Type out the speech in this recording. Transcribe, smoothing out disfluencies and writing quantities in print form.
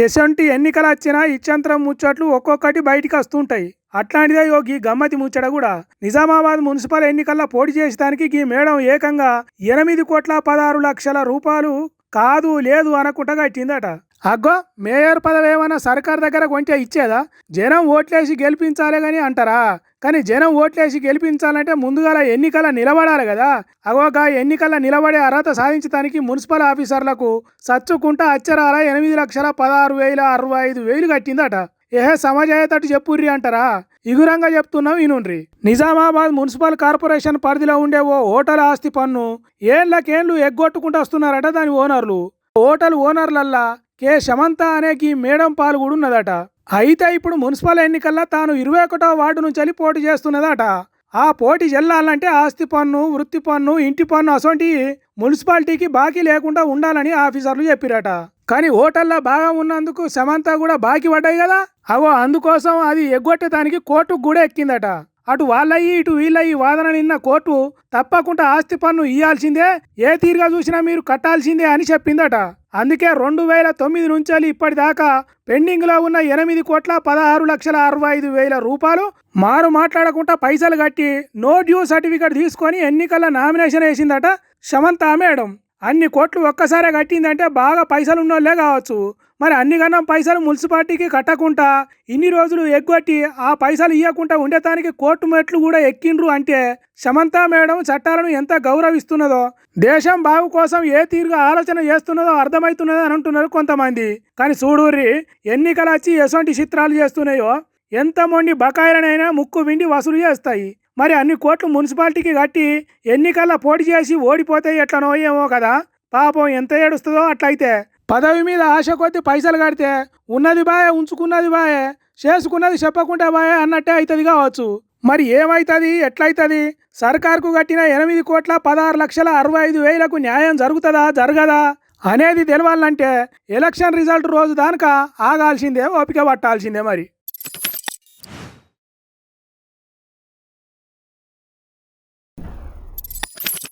ఎసొంటి ఎన్నికలు వచ్చినా ఇచ్చంతరం ముచ్చట్లు ఒక్కొక్కటి బయటికి వస్తుంటాయి. అట్లాంటిదే ఈ గమ్మతి ముచ్చట కూడా. నిజామాబాద్ మున్సిపల్ ఎన్నికల్లో పోటీ చేసేదానికి ఈ మేడం ఏకంగా 8,16,00,000 రూపాయలు కాదు లేదు అనకుండా కట్టిందట. అగ్గో, మేయర్ పదవి ఏమన్నా సర్కార్ దగ్గర కొంటే ఇచ్చేదా? జనం ఓట్లేసి గెలిపించాలి కానీ అంటారా? కానీ జనం ఓట్లేసి గెలిపించాలంటే ముందుగా ఎన్నికల నిలబడాలి కదా. అగోగా ఎన్నికల నిలబడే అర్హత సాధించడానికి మున్సిపల్ ఆఫీసర్లకు సచ్చుకుంటా అచ్చరాల 8,16,065 కట్టిందట. సమాజయ్యేటట్టు చెప్పుర్రి అంటారా? ఇగురంగా చెప్తున్నాం వినుండ్రి. నిజామాబాద్ మున్సిపల్ కార్పొరేషన్ పరిధిలో ఉండే ఓ హోటల్ ఆస్తి పన్ను ఏళ్లకేండ్లు ఎగ్గొట్టుకుంటూ వస్తున్నారట దాని ఓనర్లు. హోటల్ ఓనర్లల్లా కే శమంత అనే ఈ మేడం పాలు కూడా ఉన్నదట. అయితే ఇప్పుడు మున్సిపల్ ఎన్నికల్లో తాను 21వ వార్డు నుంచి పోటీ చేస్తున్నదట. ఆ పోటీ చెల్లాలంటే ఆస్తి పన్ను, వృత్తి పన్ను, ఇంటి పన్ను అసొంటి మున్సిపాలిటీకి బాకీ లేకుండా ఉండాలని ఆఫీసర్లు చెప్పిరట. కానీ హోటల్లో బాగా ఉన్నందుకు సమంత కూడా బాకీ పడ్డాయి కదా. అందుకోసం అది ఎగ్గొట్టేదానికి కోర్టుకు కూడా ఎక్కిందట. అటు వాళ్ళయి ఇటు వీళ్ళయి వాదన నిన్న కోర్టు తప్పకుండా ఆస్తి పన్ను ఇయ్యాల్సిందే, ఏ తీరుగా చూసినా మీరు కట్టాల్సిందే అని చెప్పిందట. అందుకే 2009 నుంచి ఇప్పటిదాకా పెండింగ్లో ఉన్న 8,16,65,000 రూపాయలు మారు మాట్లాడకుండా పైసలు కట్టి నో డ్యూ సర్టిఫికెట్ తీసుకొని ఎన్నికల నామినేషన్ వేసిందట శమంత మేడం. అన్ని కోట్లు ఒక్కసారే కట్టిందంటే బాగా పైసలు ఉన్నోళ్ళే కావచ్చు. మరి అన్ని గణం పైసలు మున్సిపాలిటీకి కట్టకుండా ఇన్ని రోజులు ఎగ్గొట్టి ఆ పైసలు ఇవ్వకుండా ఉండటానికి కోర్టు మెట్లు కూడా ఎక్కిండ్రు అంటే శమంత మేడం చట్టాలను ఎంత గౌరవిస్తున్నదో, దేశం బాగు కోసం ఏ తీరుగా ఆలోచన చేస్తున్నదో అర్థమవుతున్నదో అని అంటున్నారు కొంతమంది. కానీ చూడుర్రి, ఎన్నికలు వచ్చి ఎసొంటి చిత్రాలు చేస్తున్నాయో ఎంత మొండి బకాయిలనైనా ముక్కు విండి వసూలు చేస్తాయి. మరి అన్ని కోట్లు మున్సిపాలిటీకి కట్టి ఎన్నికల్లో పోటీ చేసి ఓడిపోతే ఎట్లనో ఏమో కదా. పాపం ఎంత ఏడుస్తుందో అట్లయితే. పదవి మీద ఆశ కొద్ది పైసలు కడితే ఉన్నది బాయే, ఉంచుకున్నది బాయే, చేసుకున్నది చెప్పకుండా బాయే అన్నట్టే అవుతుంది కావచ్చు. మరి ఏమవుతుంది, ఎట్లయితుంది? సర్కార్కు కట్టిన 8,16,65,000కు న్యాయం జరుగుతుందా జరగదా అనేది తెలవాలంటే ఎలక్షన్ రిజల్ట్ రోజు దానిక ఆగాల్సిందే, ఓపిక పట్టాల్సిందే మరి.